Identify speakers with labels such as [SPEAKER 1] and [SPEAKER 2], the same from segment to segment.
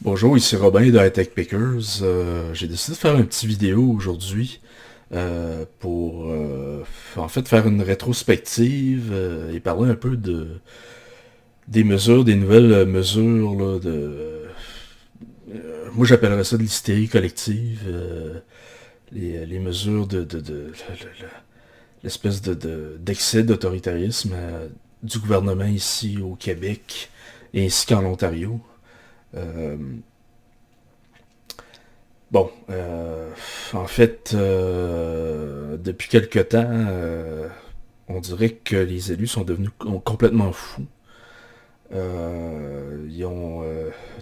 [SPEAKER 1] Bonjour, ici Robin de High Tech Pickers. J'ai décidé de faire une petite vidéo aujourd'hui pour en fait faire une rétrospective et parler un peu des mesures, des nouvelles mesures là, moi j'appellerais ça de l'hystérie collective, les mesures l'espèce d'excès d'autoritarisme du gouvernement ici au Québec et ainsi qu'en Ontario. Euh, Bon, en fait, depuis quelque temps, on dirait que les élus sont devenus complètement fous. Ils ont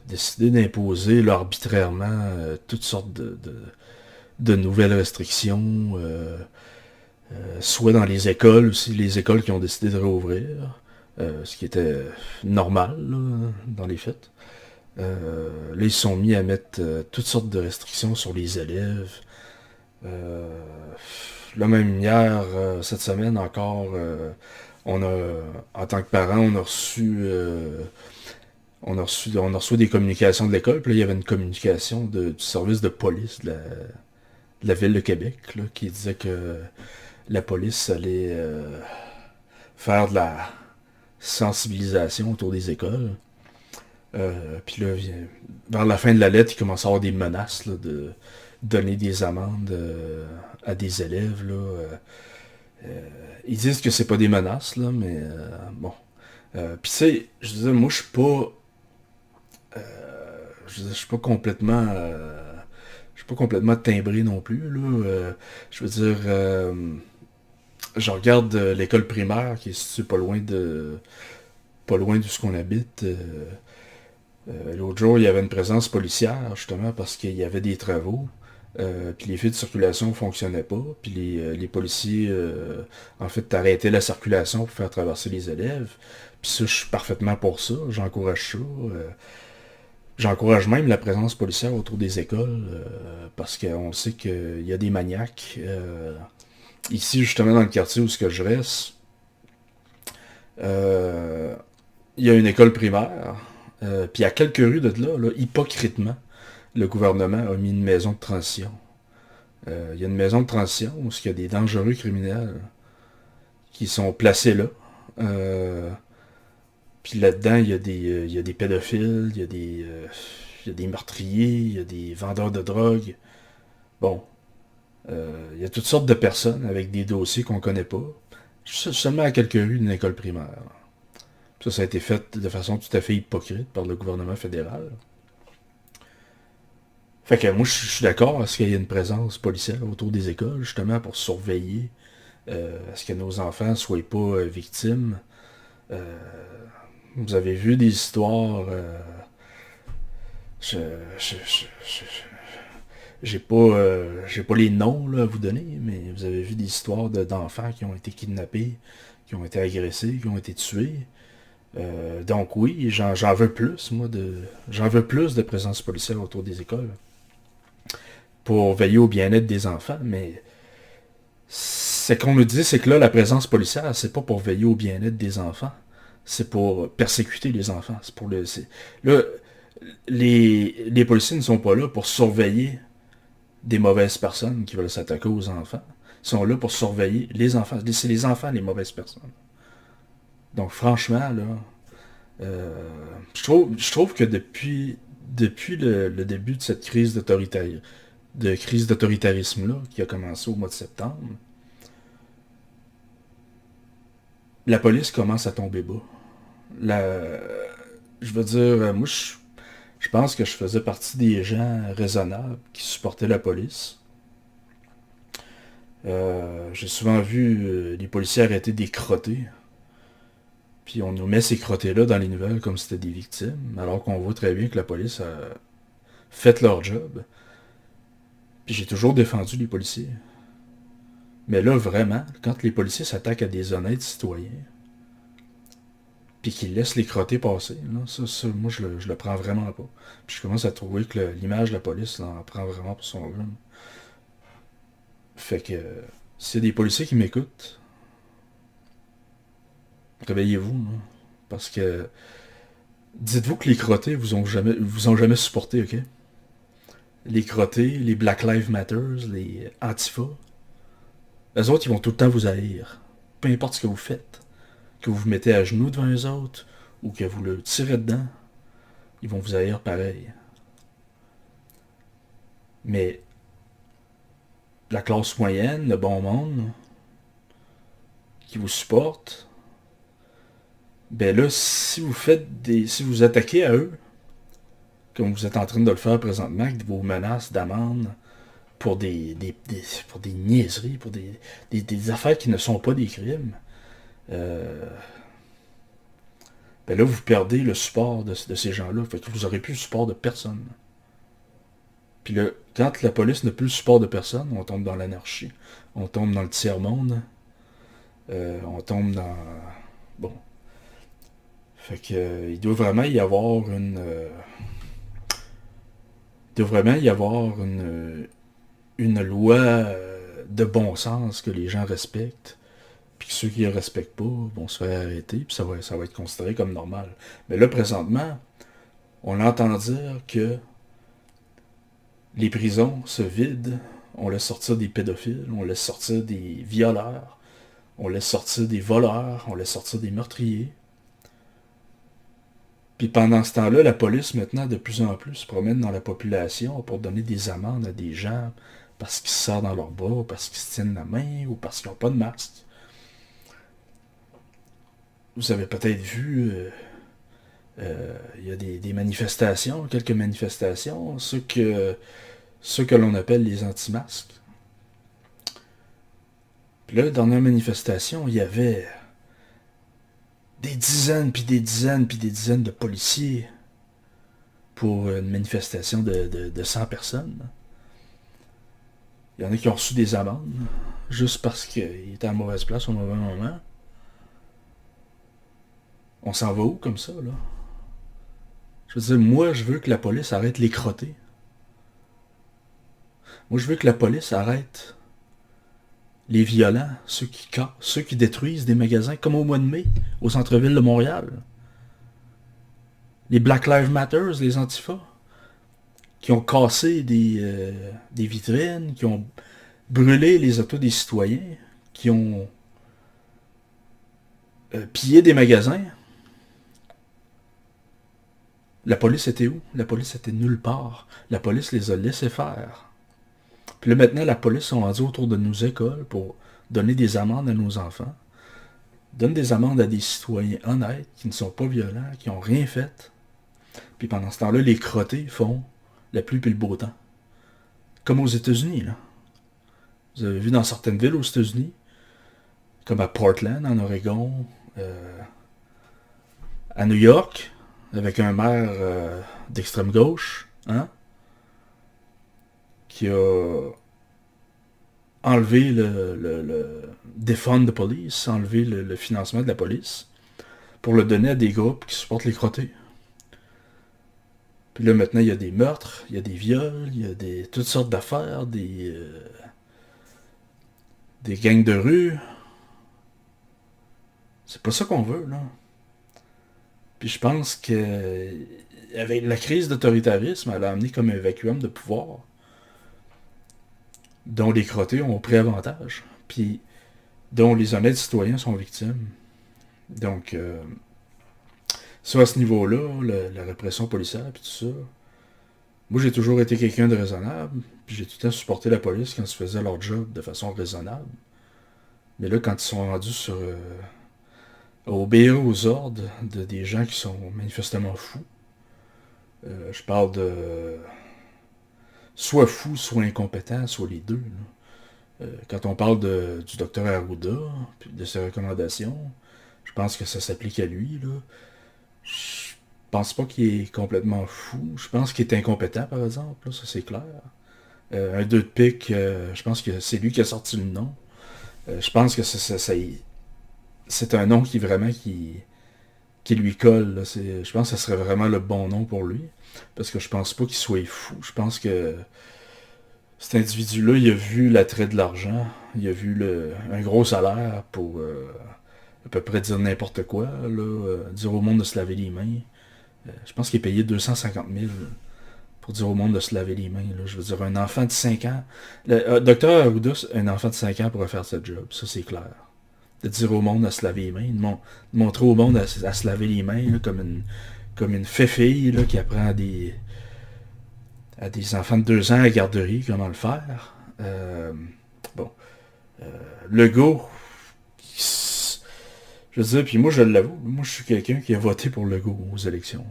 [SPEAKER 1] décidé d'imposer là, arbitrairement toutes sortes de nouvelles restrictions, soit dans les écoles aussi, les écoles qui ont décidé de réouvrir, ce qui était normal là, dans les faits. Là, ils se sont mis à mettre toutes sortes de restrictions sur les élèves. Euh, Là même hier, cette semaine encore, on a, en tant que parent, on a reçu des communications de l'école. Puis là, il y avait une communication du service de police de la ville de Québec là, qui disait que la police allait faire de la sensibilisation autour des écoles. Puis là, vers la fin de la lettre, il commence à y avoir des menaces là, de donner des amendes à des élèves. Là, ils disent que c'est pas des menaces, là, mais bon. Puis tu sais, je veux dire, moi je suis pas. Je suis pas complètement. Je suis pas complètement timbré non plus, là. Je veux dire. Je regarde l'école primaire qui est située pas loin de ce qu'on habite. L'autre jour, il y avait une présence policière, justement, parce qu'il y avait des travaux. Puis les fils de circulation ne fonctionnaient pas. Puis les policiers, en fait, arrêtaient la circulation pour faire traverser les élèves. Puis ça, je suis parfaitement pour ça. J'encourage ça. J'encourage même la présence policière autour des écoles, parce qu'on sait qu'il y a des maniaques. Ici, justement, dans le quartier où ce que je reste, euh, il y a une école primaire. Puis à quelques rues de là, hypocritement, le gouvernement a mis une maison de transition. Il y a une maison de transition où il y a des dangereux criminels qui sont placés là. Euh, Puis là-dedans, il y a des pédophiles, il y a des meurtriers, il y a des vendeurs de drogue. Bon, il y a toutes sortes de personnes avec des dossiers qu'on connaît pas. Seulement à quelques rues d'une école primaire. Ça a été fait de façon tout à fait hypocrite par le gouvernement fédéral. Fait que moi, je suis d'accord à ce qu'il y ait une présence policière autour des écoles, justement, pour surveiller à ce que nos enfants ne soient pas victimes. Euh, Vous avez vu des histoires. Je, je, je, je- j'ai pas les noms là, à vous donner, mais vous avez vu des histoires d'enfants qui ont été kidnappés, qui ont été agressés, qui ont été tués. Donc oui, j'en veux plus, moi, j'en veux plus de présence policière autour des écoles pour veiller au bien-être des enfants, mais c'est qu'on me dit, c'est que là, la présence policière, c'est pas pour veiller au bien-être des enfants, c'est pour persécuter les enfants. C'est pour là, les policiers ne sont pas là pour surveiller des mauvaises personnes qui veulent s'attaquer aux enfants. Ils sont là pour surveiller les enfants. C'est les enfants les mauvaises personnes. Donc franchement, là, je trouve que depuis le début de cette crise d'autoritarisme-là, qui a commencé au mois de septembre, la police commence à tomber bas. La, je veux dire, moi, je pense que je faisais partie des gens raisonnables qui supportaient la police. J'ai souvent vu les policiers arrêter des crottés. Puis on nous met ces crottés-là dans les nouvelles comme si c'était des victimes, alors qu'on voit très bien que la police a fait leur job. Puis j'ai toujours défendu les policiers. Mais là, vraiment, quand les policiers s'attaquent à des honnêtes citoyens, puis qu'ils laissent les crottés passer, là, moi, je le prends vraiment pas. Puis je commence à trouver que l'image de la police là, en prend vraiment pour son rhume. Fait que, s'il y a des policiers qui m'écoutent, réveillez-vous, là. Parce que Dites-vous que les crottés vous ont jamais supporté, ok? Les crottés, les Black Lives Matters, les Antifa, les autres, ils vont tout le temps vous haïr. Peu importe ce que vous faites. Que vous vous mettez à genoux devant les autres, ou que vous le tirez dedans, ils vont vous haïr pareil. Mais la classe moyenne, le bon monde, qui vous supporte, ben là, si vous attaquez à eux, comme vous êtes en train de le faire présentement, avec vos menaces d'amende pour pour des niaiseries, pour des affaires qui ne sont pas des crimes, euh, ben là, vous perdez le support de ces gens-là. Fait que vous n'aurez plus le support de personne. Puis là, quand la police n'a plus le support de personne, on tombe dans l'anarchie. On tombe dans le tiers-monde. On tombe dans... Bon. Fait que il doit vraiment y avoir il doit vraiment y avoir une loi de bon sens que les gens respectent. Puis que ceux qui ne respectent pas vont se faire arrêter. Puis ça va être considéré comme normal. Mais là, présentement, on entend dire que les prisons se vident. On laisse sortir des pédophiles. On laisse sortir des violeurs. On laisse sortir des voleurs. On laisse sortir des meurtriers. Puis pendant ce temps-là, la police, maintenant, de plus en plus, se promène dans la population pour donner des amendes à des gens parce qu'ils se serrent dans leurs bras, parce qu'ils se tiennent la main ou parce qu'ils n'ont pas de masque. Vous avez peut-être vu, il y a des manifestations, quelques manifestations, ceux que l'on appelle les anti-masques. Puis là, dans la manifestation, il y avait des dizaines, puis des dizaines, puis des dizaines de policiers pour une manifestation de 100 personnes. Il y en a qui ont reçu des amendes, juste parce qu'ils étaient à la mauvaise place au mauvais moment. On s'en va où comme ça, là? Je veux dire, moi, je veux que la police arrête les crottés. Moi, je veux que la police arrête les violents, ceux qui cassent, ceux qui détruisent des magasins, comme au mois de mai, au centre-ville de Montréal. Les Black Lives Matter, les Antifa, qui ont cassé des vitrines, qui ont brûlé les autos des citoyens, qui ont pillé des magasins. La police était où? La police était nulle part. La police les a laissés faire. Puis là, maintenant, la police sont rendus autour de nos écoles pour donner des amendes à nos enfants. Donne des amendes à des citoyens honnêtes, qui ne sont pas violents, qui n'ont rien fait. Puis pendant ce temps-là, les crottés font la pluie puis le beau temps. Comme aux États-Unis, là. Vous avez vu dans certaines villes aux États-Unis, comme à Portland, en Oregon, à New York, avec un maire d'extrême gauche, hein, qui a enlevé le defund de police, enlevé le financement de la police, pour le donner à des groupes qui supportent les crottés. Puis là, maintenant, il y a des meurtres, il y a des viols, il y a toutes sortes d'affaires, des gangs de rue. C'est pas ça qu'on veut, là. Puis je pense que avec la crise d'autoritarisme, elle a amené comme un vacuum de pouvoir dont les crottés ont pris avantage, puis dont les honnêtes citoyens sont victimes. Donc, ça, à ce niveau-là, la répression policière, puis tout ça, moi, j'ai toujours été quelqu'un de raisonnable, puis j'ai tout le temps supporté la police quand ils faisaient leur job de façon raisonnable. Mais là, quand ils sont rendus à obéir aux ordres des gens qui sont manifestement fous, je parle de soit fous, soit incompétents, soit les deux. Quand on parle du docteur Arruda, puis de ses recommandations, je pense que ça s'applique à lui. Là. Je pense pas qu'il est complètement fou. Je pense qu'il est incompétent, par exemple. Là, ça, c'est clair. Un 2 de pique, je pense que c'est lui qui a sorti le nom. Je pense que c'est un nom qui lui colle. Là. Je pense que ce serait vraiment le bon nom pour lui. Parce que je pense pas qu'il soit fou. Je pense que cet individu-là, il a vu l'attrait de l'argent. Il a vu un gros salaire pour à peu près dire n'importe quoi. Là, dire au monde de se laver les mains. Je pense qu'il est payé 250 000 pour dire au monde de se laver les mains. Là. Je veux dire, un enfant de 5 ans... Le docteur Arruda, un enfant de 5 ans pourrait faire ce job. Ça, c'est clair. De dire au monde à se laver les mains. De montrer au monde à se laver les mains là, comme une féfille là, qui apprend à des enfants de 2 ans à la garderie comment le faire. Bon. Legault, je veux dire, puis moi je l'avoue, moi je suis quelqu'un qui a voté pour Legault aux élections.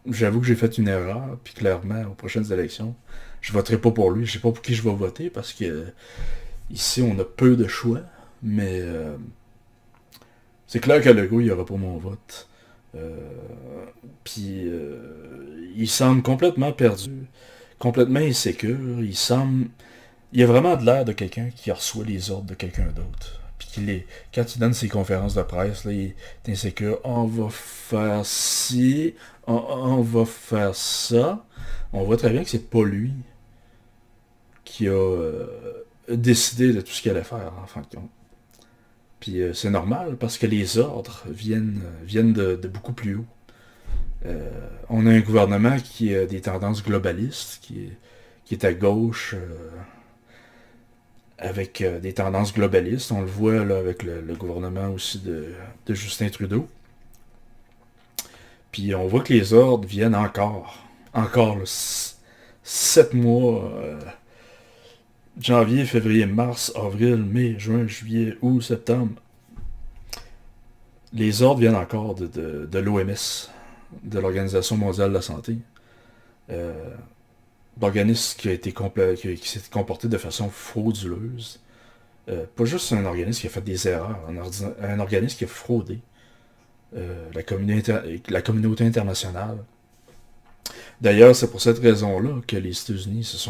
[SPEAKER 1] J'avoue que j'ai fait une erreur, puis clairement, aux prochaines élections, je voterai pas pour lui. Je sais pas pour qui je vais voter, parce que ici on a peu de choix, mais c'est clair que Legault, il n'y aura pas mon vote. Puis il semble complètement perdu, complètement insécure. Il a vraiment de l'air de quelqu'un qui reçoit les ordres de quelqu'un d'autre. Puis quand il donne ses conférences de presse, là, il est insécure. On va faire ci, on va faire ça. On voit très bien que c'est pas lui qui a décidé de tout ce qu'il allait faire, en fin de compte. Puis c'est normal, parce que les ordres viennent de beaucoup plus haut. On a un gouvernement qui a des tendances globalistes, qui est à gauche, avec des tendances globalistes. On le voit là, avec le gouvernement aussi de Justin Trudeau. Puis on voit que les ordres viennent encore, là, 7 mois, janvier, février, mars, avril, mai, juin, juillet, août, septembre. Les ordres viennent encore de l'OMS, de l'Organisation mondiale de la santé. L'organisme qui s'est comporté de façon frauduleuse. Pas juste un organisme qui a fait des erreurs, un organisme qui a fraudé la communauté internationale. D'ailleurs, c'est pour cette raison-là que les États-Unis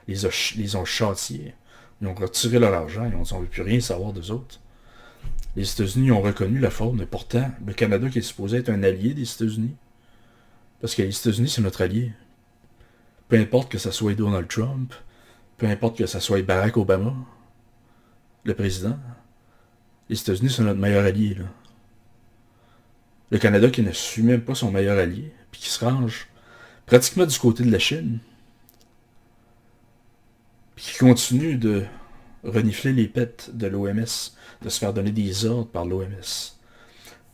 [SPEAKER 1] les ont châtiés. Ils ont retiré leur argent, ils ont dit on ne veut plus rien savoir d'eux autres. Les États-Unis ont reconnu la faute, mais pourtant, le Canada qui est supposé être un allié des États-Unis, parce que les États-Unis, c'est notre allié. Peu importe que ça soit Donald Trump, peu importe que ça soit Barack Obama, le président, les États-Unis sont notre meilleur allié. Là. Le Canada qui ne suit même pas son meilleur allié, puis qui se range pratiquement du côté de la Chine, puis qui continue de renifler les pets de l'OMS, de se faire donner des ordres par l'OMS.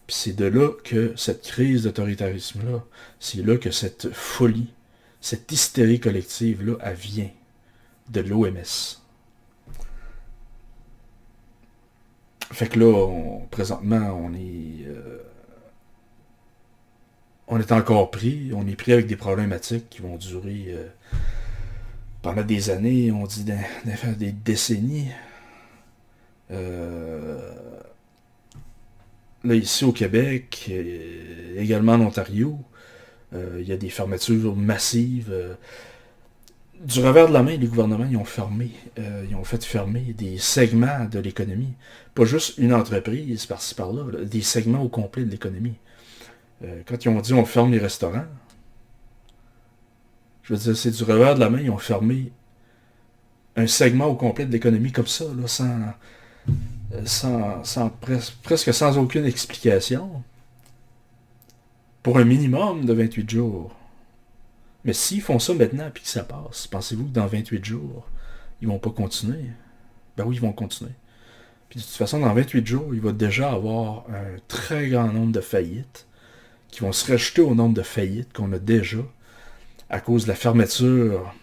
[SPEAKER 1] Puis c'est de là que cette crise d'autoritarisme-là, c'est là que cette folie, cette hystérie collective-là, elle vient de l'OMS. Fait que là, présentement, on est encore pris. On est pris avec des problématiques qui vont durer pendant des années, on dit des décennies. Là, ici au Québec, également en Ontario, il y a des fermetures massives. Du revers de la main, les gouvernements ils ont fait fermer des segments de l'économie. Pas juste une entreprise par-ci par-là, là, des segments au complet de l'économie. Quand ils ont dit on ferme les restaurants, je veux dire, c'est du revers de la main, ils ont fermé un segment au complet de l'économie comme ça, là, presque sans aucune explication, pour un minimum de 28 jours. Mais s'ils font ça maintenant et que ça passe, pensez-vous que dans 28 jours, ils vont pas continuer? Ben oui, ils vont continuer. Puis de toute façon, dans 28 jours, il va déjà avoir un très grand nombre de faillites qui vont se rajouter au nombre de faillites qu'on a déjà à cause de la fermeture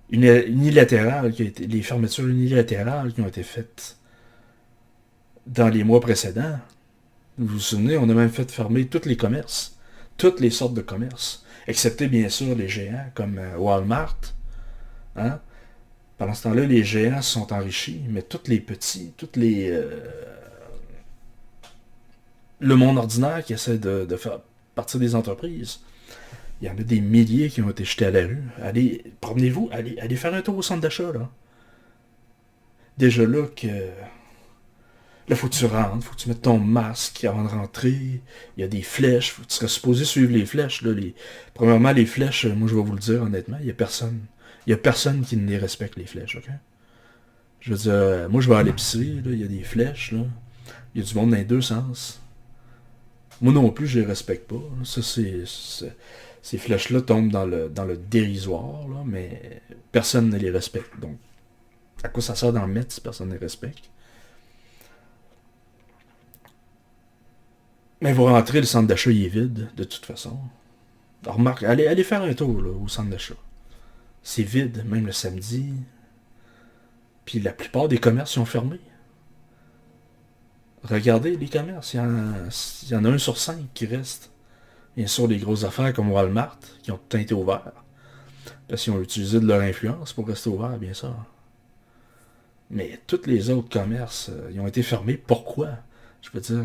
[SPEAKER 1] unilatérale les fermetures unilatérales qui ont été faites dans les mois précédents. Vous vous souvenez, on a même fait fermer tous les commerces, toutes les sortes de commerces, excepté bien sûr les géants comme Walmart. Hein? Pendant ce temps-là, les géants se sont enrichis, mais tous les petits, le monde ordinaire qui essaie de faire partie des entreprises, il y en a des milliers qui ont été jetés à la rue. Allez, promenez-vous, allez faire un tour au centre d'achat, là. Déjà là que... Là, faut que tu rentres, faut que tu mettes ton masque avant de rentrer. Il y a des flèches, tu serais supposé suivre les flèches. Là, premièrement, les flèches, moi je vais vous le dire honnêtement, il y a personne. Il y a personne qui ne les respecte, les flèches, ok? Je veux dire, moi je vais à l'épicerie, là, il y a des flèches, là. Il y a du monde dans les deux sens. Moi non plus, je les respecte pas. Ça, ces flèches-là tombent dans le dérisoire, là, mais personne ne les respecte. Donc, à quoi ça sert d'en mettre si personne ne les respecte? Mais vous rentrez, le centre d'achat, il est vide, de toute façon. Alors, remarque, allez faire un tour là, au centre d'achat. C'est vide, même le samedi. Puis la plupart des commerces sont fermés. Regardez les commerces, il y en a un sur 5 qui reste. Bien sûr, les grosses affaires comme Walmart, qui ont tout été ouverts. Parce qu'ils ont utilisé de leur influence pour rester ouverts, bien sûr. Mais tous les autres commerces, ils ont été fermés. Pourquoi? Je veux dire,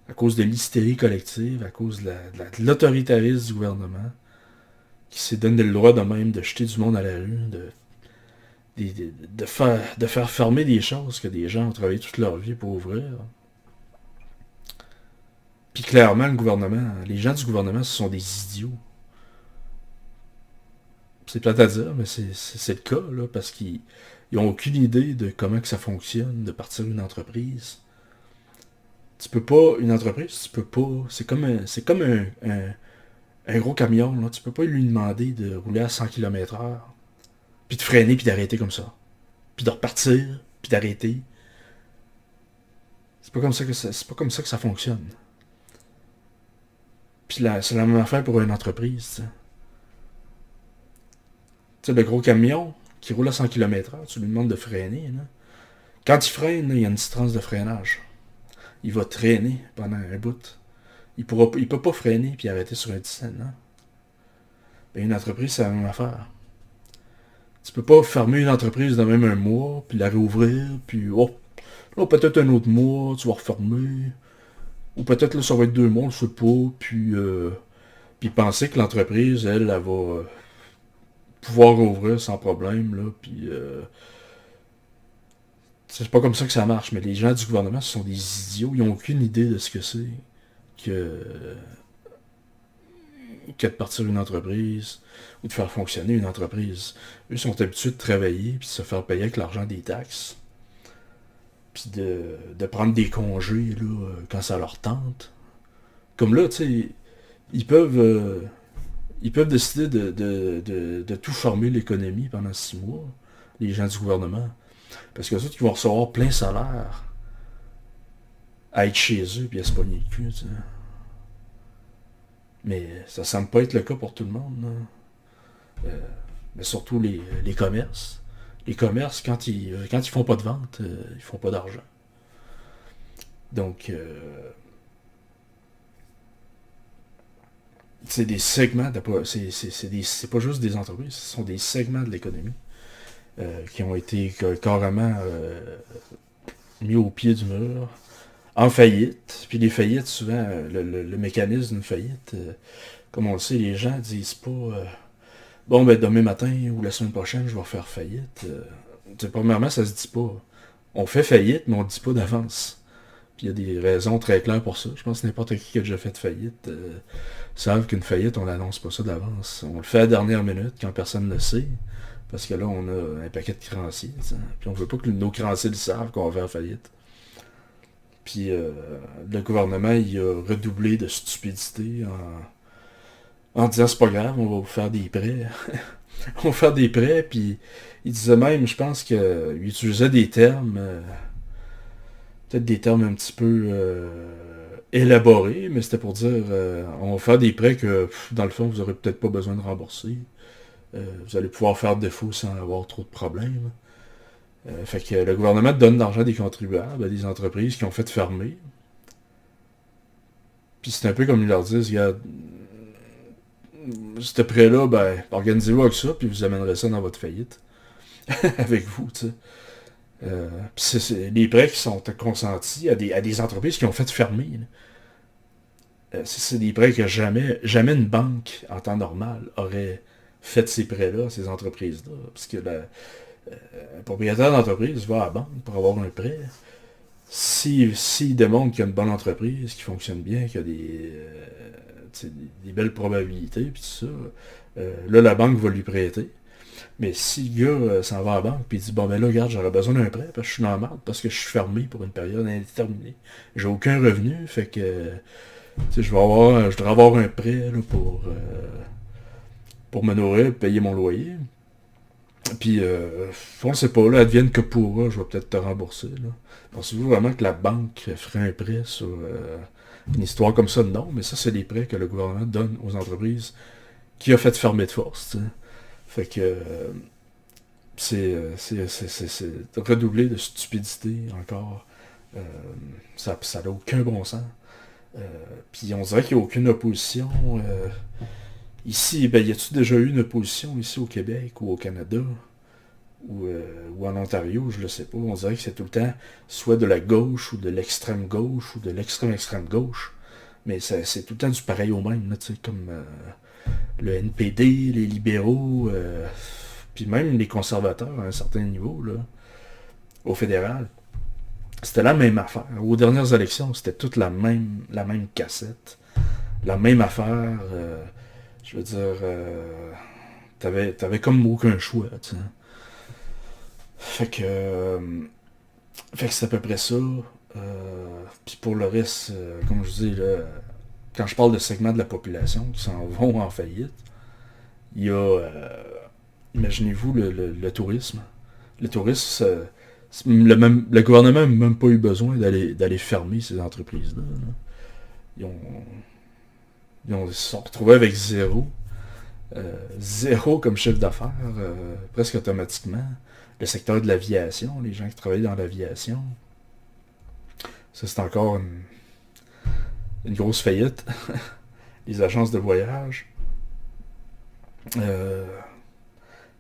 [SPEAKER 1] à cause de l'hystérie collective, à cause de l'autoritarisme du gouvernement, qui s'est donné le droit de même de jeter du monde à la rue, de faire fermer des choses que des gens ont travaillé toute leur vie pour ouvrir. Puis clairement, le gouvernement, les gens du gouvernement, ce sont des idiots. C'est plate à dire, mais c'est le cas, là, parce qu'ils n'ont aucune idée de comment que ça fonctionne, de partir une entreprise. Tu peux pas, une entreprise, tu peux pas, c'est comme un gros camion, là, tu peux pas lui demander de rouler à 100 km/h, puis de freiner, puis d'arrêter comme ça. Puis de repartir, puis d'arrêter. C'est pas comme ça que ça fonctionne. Puis là, c'est la même affaire pour une entreprise, tu sais. Tu sais, le gros camion qui roule à 100 km/h, tu lui demandes de freiner, là. Quand il freine, là, il y a une distance de freinage. Il va traîner pendant un bout. Il peut pas freiner puis arrêter sur un 10 cents, hein. Ben, une entreprise, c'est la même affaire. Tu peux pas fermer une entreprise de même un mois, puis la réouvrir, puis là, peut-être un autre mois, tu vas refermer. Ou peut-être là, ça va être 2 mois, je sais pas, puis penser que l'entreprise, elle va pouvoir rouvrir sans problème, là, puis c'est pas comme ça que ça marche, mais les gens du gouvernement, ce sont des idiots, ils ont aucune idée de ce que c'est que, que de partir une entreprise ou de faire fonctionner une entreprise. Eux sont habitués de travailler puis de se faire payer avec l'argent des taxes. Puis de prendre des congés là, quand ça leur tente. Comme là, tu sais, ils peuvent, euh, ils peuvent décider de tout fermer l'économie pendant 6 mois, les gens du gouvernement. Parce que les autres, ils vont recevoir plein salaire à être chez eux puis à se pogner le cul, tu sais. Mais ça semble pas être le cas pour tout le monde, là. Mais surtout les commerces. Les commerces, quand ils font pas de vente, ils font pas d'argent. Donc, c'est des segments, c'est pas juste des entreprises, ce sont des segments de l'économie qui ont été carrément mis au pied du mur, en faillite. Puis les faillites, souvent, le mécanisme d'une faillite, comme on le sait, les gens disent pas bon, ben demain matin ou la semaine prochaine, je vais faire faillite. Premièrement, ça se dit pas. On fait faillite, mais on le dit pas d'avance. Puis il y a des raisons très claires pour ça. Je pense que n'importe qui a déjà fait faillite savent qu'une faillite, on l'annonce pas ça d'avance. On le fait à la dernière minute, quand personne ne le sait. Parce que là, on a un paquet de créanciers. T'sais. Puis on veut pas que nos créanciers le savent qu'on va faire faillite. Puis le gouvernement, il a redoublé de stupidité en disant c'est pas grave, on va vous faire des prêts. On va faire des prêts, puis il disait même, je pense qu'il utilisait des termes, peut-être des termes un petit peu élaborés, mais c'était pour dire on va faire des prêts que, dans le fond, vous aurez peut-être pas besoin de rembourser. Vous allez pouvoir faire défaut sans avoir trop de problèmes. Fait que le gouvernement donne l'argent des contribuables à des entreprises qui ont fait fermer. Puis c'est un peu comme ils leur disent, regarde, ce prêt-là, ben, organisez-vous avec ça, puis vous amènerez ça dans votre faillite. Avec vous, tu sais. Puis c'est des prêts qui sont consentis à des entreprises qui ont fait fermer. C'est des prêts que jamais une banque, en temps normal, aurait fait ces prêts-là à ces entreprises-là. Parce que un propriétaire d'entreprise va à la banque pour avoir un prêt. S'il démontre qu'il y a une bonne entreprise, qui fonctionne bien, qu'il y a des belles probabilités, puis tout ça, là, la banque va lui prêter. Mais si le gars s'en va à la banque puis il dit bon ben là regarde j'aurais besoin d'un prêt parce que je suis dans la merde, parce que je suis fermé pour une période indéterminée. J'ai aucun revenu, fait que je devrais avoir un prêt là, pour me nourrir et payer mon loyer. Puis on ne sait pas, là, advienne que pourra, je vais peut-être te rembourser. Là. Pensez-vous vraiment que la banque ferait un prêt sur une histoire comme ça? Non, mais ça c'est des prêts que le gouvernement donne aux entreprises qui a fait fermer de force. T'sais. Fait que c'est redoubler de stupidité encore. Euh, ça n'a aucun bon sens. Euh, Puis on dirait qu'il n'y a aucune opposition. Ici, ben, y a-t-il déjà eu une opposition ici au Québec ou au Canada ou en Ontario, je le sais pas. On dirait que c'est tout le temps soit de la gauche ou de l'extrême gauche ou de l'extrême extrême gauche. Mais c'est tout le temps du pareil au même, là, comme le NPD, les libéraux, puis même les conservateurs à un certain niveau, là, au fédéral. C'était la même affaire. Aux dernières élections, c'était toute la même cassette. La même affaire. Je veux dire, t'avais comme aucun choix, tu sais. Fait que, fait que c'est à peu près ça. Puis pour le reste, comme je dis, là, quand je parle de segments de la population qui s'en vont en faillite, il y a, imaginez-vous le tourisme. Le tourisme, le gouvernement n'a même pas eu besoin d'aller fermer ces entreprises-là. Là. Ils ont, ils se sont retrouvés avec zéro. Zéro comme chiffre d'affaires, presque automatiquement. Le secteur de l'aviation, les gens qui travaillent dans l'aviation, ça c'est encore une grosse faillite. Les agences de voyage.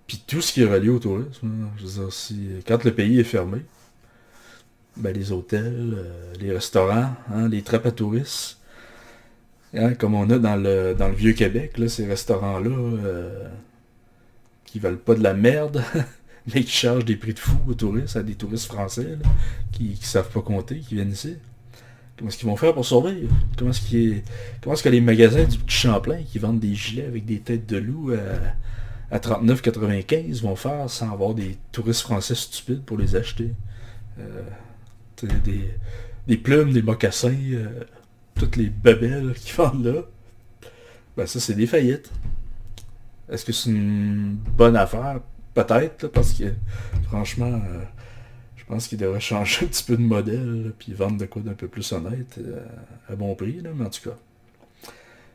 [SPEAKER 1] Puis tout ce qui est relié au tourisme. Je veux dire, quand le pays est fermé, ben les hôtels, les restaurants, hein, les trappes à touristes, hein, comme on a dans le Vieux-Québec, là, ces restaurants-là qui veulent pas de la merde, mais qui chargent des prix de fou aux touristes, à des touristes français là, qui savent pas compter, qui viennent ici. Comment est-ce qu'ils vont faire pour survivre? Comment est-ce que les magasins du Petit Champlain qui vendent des gilets avec des têtes de loup à 39,95 vont faire sans avoir des touristes français stupides pour les acheter? Euh, des plumes, des mocassins, toutes les babelles qu'ils vendent là, ben ça c'est des faillites. Est-ce que c'est une bonne affaire? Peut-être, là, parce que franchement, je pense qu'ils devraient changer un petit peu de modèle, puis vendre de quoi d'un peu plus honnête, à bon prix, là, mais en tout cas.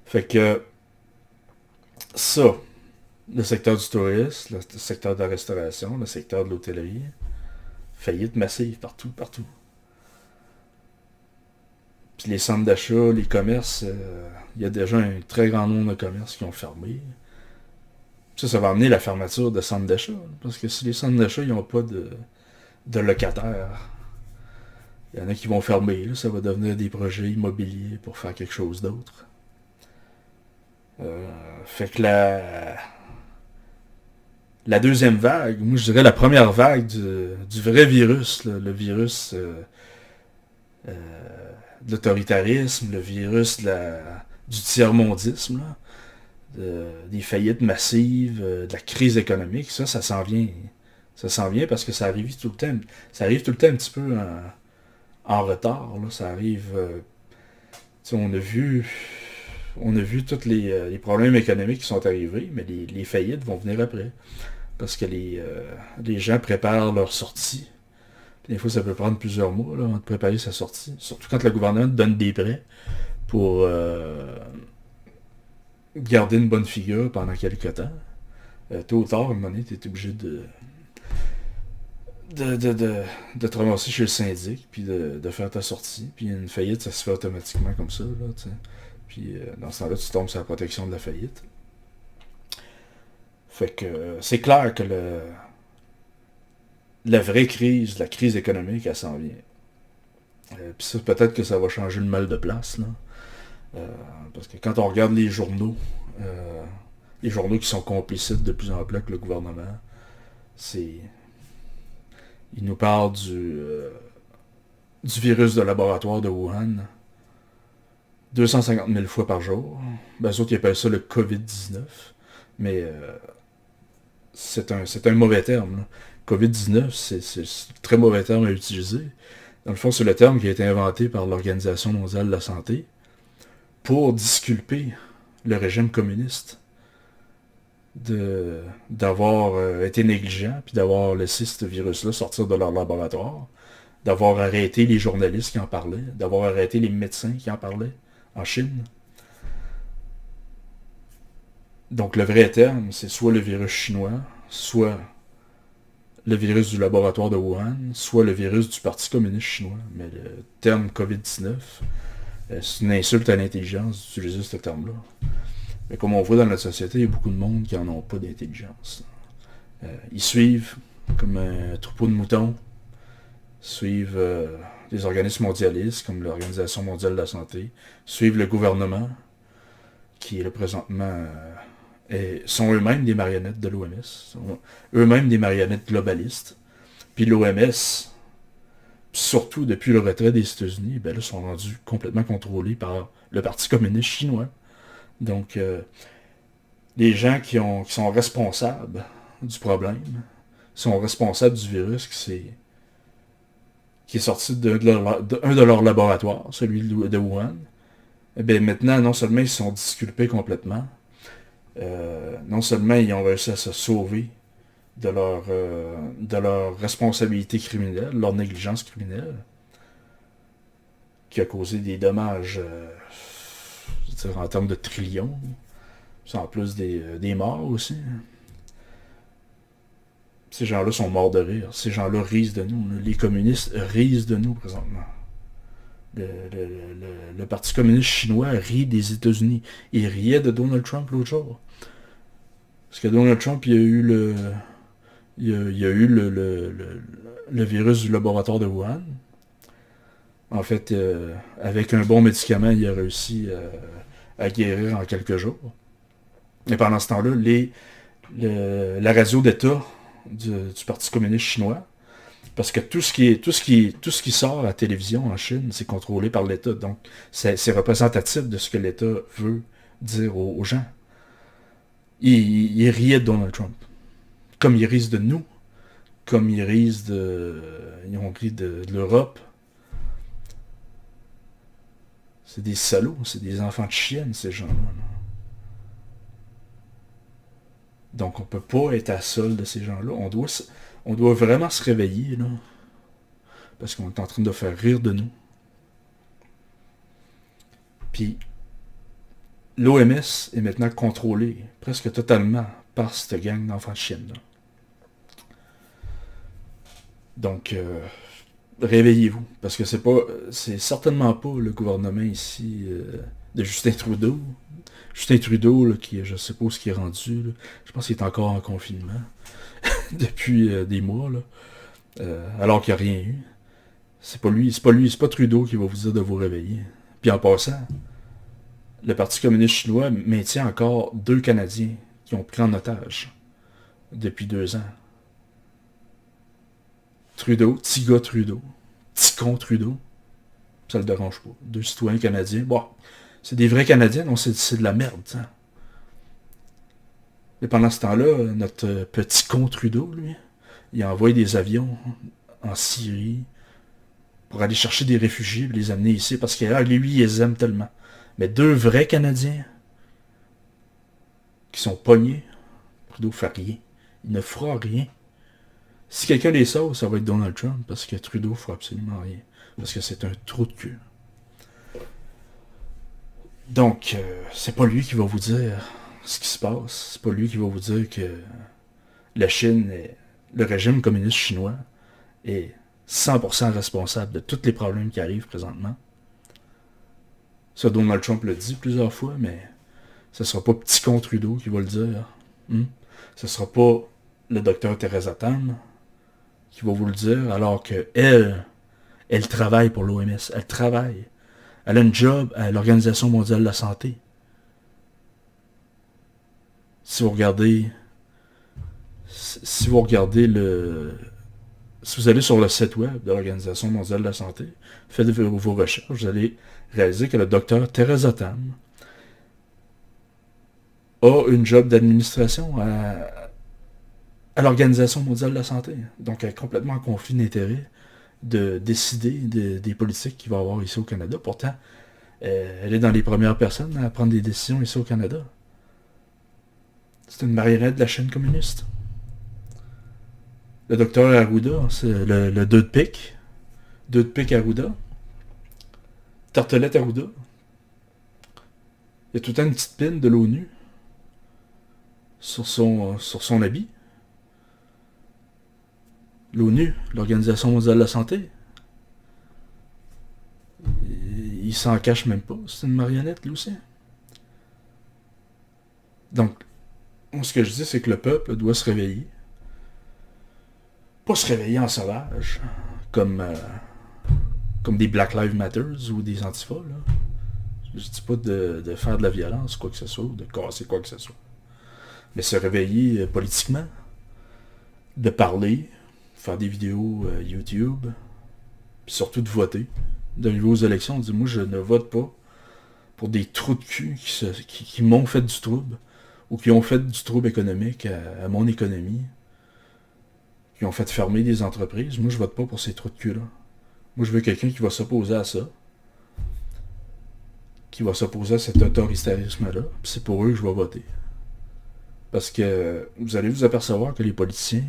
[SPEAKER 1] Fait que ça, le secteur du tourisme, le secteur de la restauration, le secteur de l'hôtellerie, faillite massive partout, partout. Puis les centres d'achat, les commerces, il y a déjà un très grand nombre de commerces qui ont fermé. Ça va amener la fermeture de centres d'achat. Parce que si les centres d'achat n'ont pas de locataires, il y en a qui vont fermer. Là, ça va devenir des projets immobiliers pour faire quelque chose d'autre. Fait que la deuxième vague, moi je dirais la première vague du vrai virus, là, le virus de l'autoritarisme, le virus du tiers-mondisme, là, des faillites massives, de la crise économique, ça s'en vient. Ça s'en vient parce que ça arrive tout le temps. Ça arrive tout le temps un petit peu en retard. Là. Ça arrive. On a vu tous les problèmes économiques qui sont arrivés, mais les faillites vont venir après. Parce que les gens préparent leur sortie. Puis des fois, ça peut prendre plusieurs mois là, avant de préparer sa sortie. Surtout quand le gouvernement donne des prêts pour garder une bonne figure pendant quelques temps. Tôt ou tard, à un moment donné, tu es obligé de te ramasser chez le syndic, puis de faire ta sortie. Puis une faillite, ça se fait automatiquement comme ça. Là, t'sais. Puis dans ce temps-là, tu tombes sur la protection de la faillite. Fait que c'est clair que la vraie crise, la crise économique, elle s'en vient. Puis ça, peut-être que ça va changer le mal de place. Là. Parce que quand on regarde les journaux qui sont complicites de plus en plus avec le gouvernement, ils nous parlent du virus de laboratoire de Wuhan 250 000 fois par jour. Ben, eux autres, ils appellent ça le COVID-19. Mais c'est un mauvais terme. Là. COVID-19, c'est un très mauvais terme à utiliser. Dans le fond, c'est le terme qui a été inventé par l'Organisation mondiale de la santé pour disculper le régime communiste d'avoir été négligent, puis d'avoir laissé ce virus-là sortir de leur laboratoire, d'avoir arrêté les journalistes qui en parlaient, d'avoir arrêté les médecins qui en parlaient en Chine. Donc le vrai terme, c'est soit le virus chinois, soit le virus du laboratoire de Wuhan, soit le virus du Parti communiste chinois. Mais le terme COVID-19, c'est une insulte à l'intelligence d'utiliser ce terme-là. Mais comme on voit dans notre société, il y a beaucoup de monde qui n'en ont pas d'intelligence. Ils suivent comme un troupeau de moutons, suivent les organismes mondialistes comme l'Organisation mondiale de la santé, suivent le gouvernement qui est là présentement sont eux-mêmes des marionnettes de l'OMS, sont eux-mêmes des marionnettes globalistes. Puis l'OMS, surtout depuis le retrait des États-Unis, ben là, sont rendus complètement contrôlés par le Parti communiste chinois. Donc, les gens qui sont responsables du problème, sont responsables du virus qui est sorti d'un de leurs laboratoires, celui de Wuhan, eh bien maintenant, non seulement ils sont disculpés complètement, non seulement ils ont réussi à se sauver de leur responsabilité criminelle, leur négligence criminelle, qui a causé des dommages en termes de trillions, en plus des morts aussi. Ces gens-là sont morts de rire. Ces gens-là risent de nous. Les communistes risent de nous présentement. Le Parti communiste chinois rit des États-Unis. Il riait de Donald Trump l'autre jour. Parce que Donald Trump, il y a eu le virus du laboratoire de Wuhan. En fait, avec un bon médicament, il a réussi à guérir en quelques jours. Et pendant ce temps-là, la radio d'État du Parti communiste chinois, parce que tout ce qui sort à la télévision en Chine, c'est contrôlé par l'État. Donc, c'est représentatif de ce que l'État veut dire aux gens. Il riait de Donald Trump. Comme ils risent de nous. Comme ils risent ils ont ri de l'Europe. C'est des salauds, c'est des enfants de chiennes, ces gens-là. Donc, on peut pas être à solde de ces gens-là. On doit vraiment se réveiller, là. Parce qu'on est en train de faire rire de nous. Puis, l'OMS est maintenant contrôlée presque totalement par cette gang d'enfants de chiennes, là. Donc, réveillez-vous. Parce que c'est certainement pas le gouvernement ici de Justin Trudeau. Justin Trudeau, là, qui je sais pas où il est rendu. Là. Je pense qu'il est encore en confinement depuis des mois, là. Alors qu'il n'y a rien eu. C'est pas Trudeau qui va vous dire de vous réveiller. Puis en passant, le Parti communiste chinois maintient encore 2 Canadiens qui ont pris en otage depuis 2 ans. Trudeau, petit gars Trudeau, petit con Trudeau, ça le dérange pas. 2 citoyens canadiens, bon, c'est des vrais Canadiens, non, c'est de la merde, ça. Et pendant ce temps-là, notre petit con Trudeau, lui, il a envoyé des avions en Syrie pour aller chercher des réfugiés et les amener ici, parce que lui, il les aime tellement. Mais 2 vrais Canadiens qui sont pognés, Trudeau fait rien. Il ne fera rien. Si quelqu'un les sauve, ça va être Donald Trump, parce que Trudeau ne fera absolument rien. Parce que c'est un trou de cul. Donc, c'est pas lui qui va vous dire ce qui se passe. C'est pas lui qui va vous dire que la Chine, le régime communiste chinois, est 100% responsable de tous les problèmes qui arrivent présentement. Ça, Donald Trump l'a dit plusieurs fois, mais ce sera pas petit con Trudeau qui va le dire. Ce sera pas le docteur Theresa Tam qui va vous le dire, alors que elle travaille pour l'OMS. Elle travaille. Elle a une job à l'Organisation mondiale de la santé. Si vous regardez si vous allez sur le site web de l'Organisation mondiale de la santé, faites vos recherches, vous allez réaliser que le docteur Theresa Tam a une job d'administration à l'Organisation mondiale de la santé. Donc, elle est complètement en conflit d'intérêts de décider des politiques qu'il va y avoir ici au Canada. Pourtant, elle est dans les premières personnes à prendre des décisions ici au Canada. C'est une marionnette de la chaîne communiste. Le docteur Arruda, c'est le 2 de pique. 2 de pique Arruda. Tartelette Arruda. Il y a tout le temps une petite pine de l'ONU sur son habit. L'ONU, l'Organisation mondiale de la santé. Il s'en cache même pas. C'est une marionnette, lui aussi. Donc, ce que je dis, c'est que le peuple doit se réveiller. Pas se réveiller en sauvage, comme des Black Lives Matter ou des Antifa, là. Je dis pas de faire de la violence, quoi que ce soit, ou de casser quoi que ce soit. Mais se réveiller politiquement, de parler, faire des vidéos YouTube, puis surtout de voter. D'arriver aux élections, on dit, moi je ne vote pas pour des trous de cul qui m'ont fait du trouble, ou qui ont fait du trouble économique à mon économie, qui ont fait fermer des entreprises. Moi je vote pas pour ces trous de cul-là. Moi je veux quelqu'un qui va s'opposer à ça, qui va s'opposer à cet autoritarisme-là, puis c'est pour eux que je vais voter. Parce que vous allez vous apercevoir que les politiciens,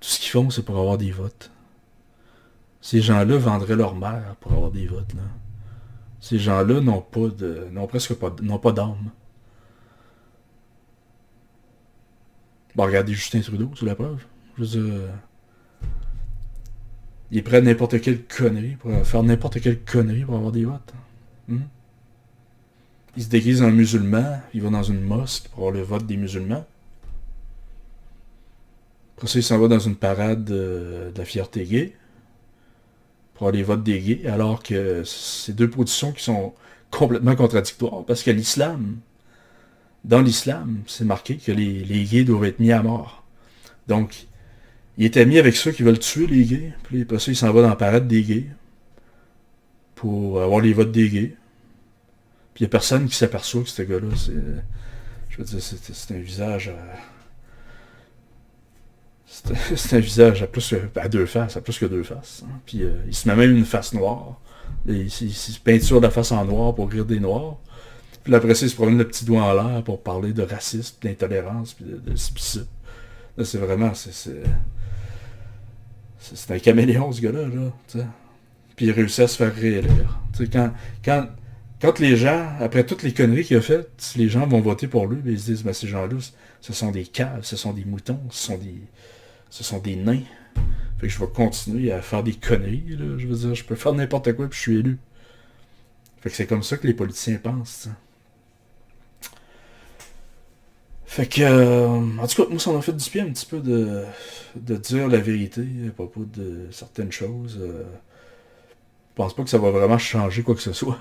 [SPEAKER 1] tout ce qu'ils font, c'est pour avoir des votes. Ces gens-là vendraient leur mère pour avoir des votes, là. Ces gens-là n'ont pas d'âme. Bon, regardez Justin Trudeau, c'est la preuve. Je veux dire, il est prêt à n'importe quelle connerie pour faire n'importe quelle connerie pour avoir des votes. Il se déguise en musulman, il va dans une mosque pour avoir le vote des musulmans. Après ça, il s'en va dans une parade de la fierté gay pour avoir les votes des gays, alors que c'est deux positions qui sont complètement contradictoires, parce que dans l'islam, c'est marqué que les gays doivent être mis à mort. Donc, il est ami avec ceux qui veulent tuer les gays, puis après ça, il s'en va dans la parade des gays pour avoir les votes des gays. Puis il n'y a personne qui s'aperçoit que ce gars-là, je veux dire, c'est un visage c'est un visage à deux faces, à plus que deux faces. Hein. Puis il se met même une face noire. Il se peinture la face en noir pour rire des noirs. Puis après ça, il se promène le petit doigt en l'air pour parler de racisme, d'intolérance, puis de ça. Là, c'est vraiment... C'est un caméléon, ce gars-là. Là, puis il réussit à se faire réélire. Quand les gens, après toutes les conneries qu'il a faites, si les gens vont voter pour lui, ils se disent, ces gens-là, ce sont des caves, ce sont des moutons, ce sont des nains. Fait que je vais continuer à faire des conneries, là. Je veux dire, je peux faire n'importe quoi puis je suis élu. Fait que c'est comme ça que les politiciens pensent. T'sais. Fait que, en tout cas, moi, ça m'a fait du bien un petit peu de dire la vérité à propos de certaines choses. Je pense pas que ça va vraiment changer quoi que ce soit.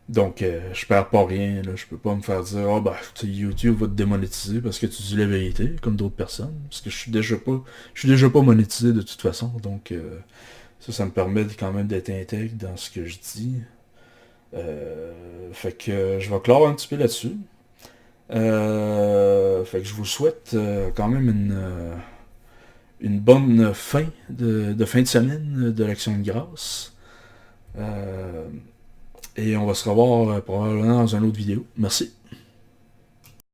[SPEAKER 1] Donc, je perds pas rien, là. Je peux pas me faire dire, YouTube va te démonétiser parce que tu dis la vérité, comme d'autres personnes. Parce que je suis déjà pas monétisé de toute façon. Donc, ça me permet quand même d'être intègre dans ce que je dis. Fait que je vais clore un petit peu là-dessus. Fait que je vous souhaite quand même une bonne fin de fin de semaine de l'Action de grâce. Et on va se revoir probablement dans une autre vidéo. Merci.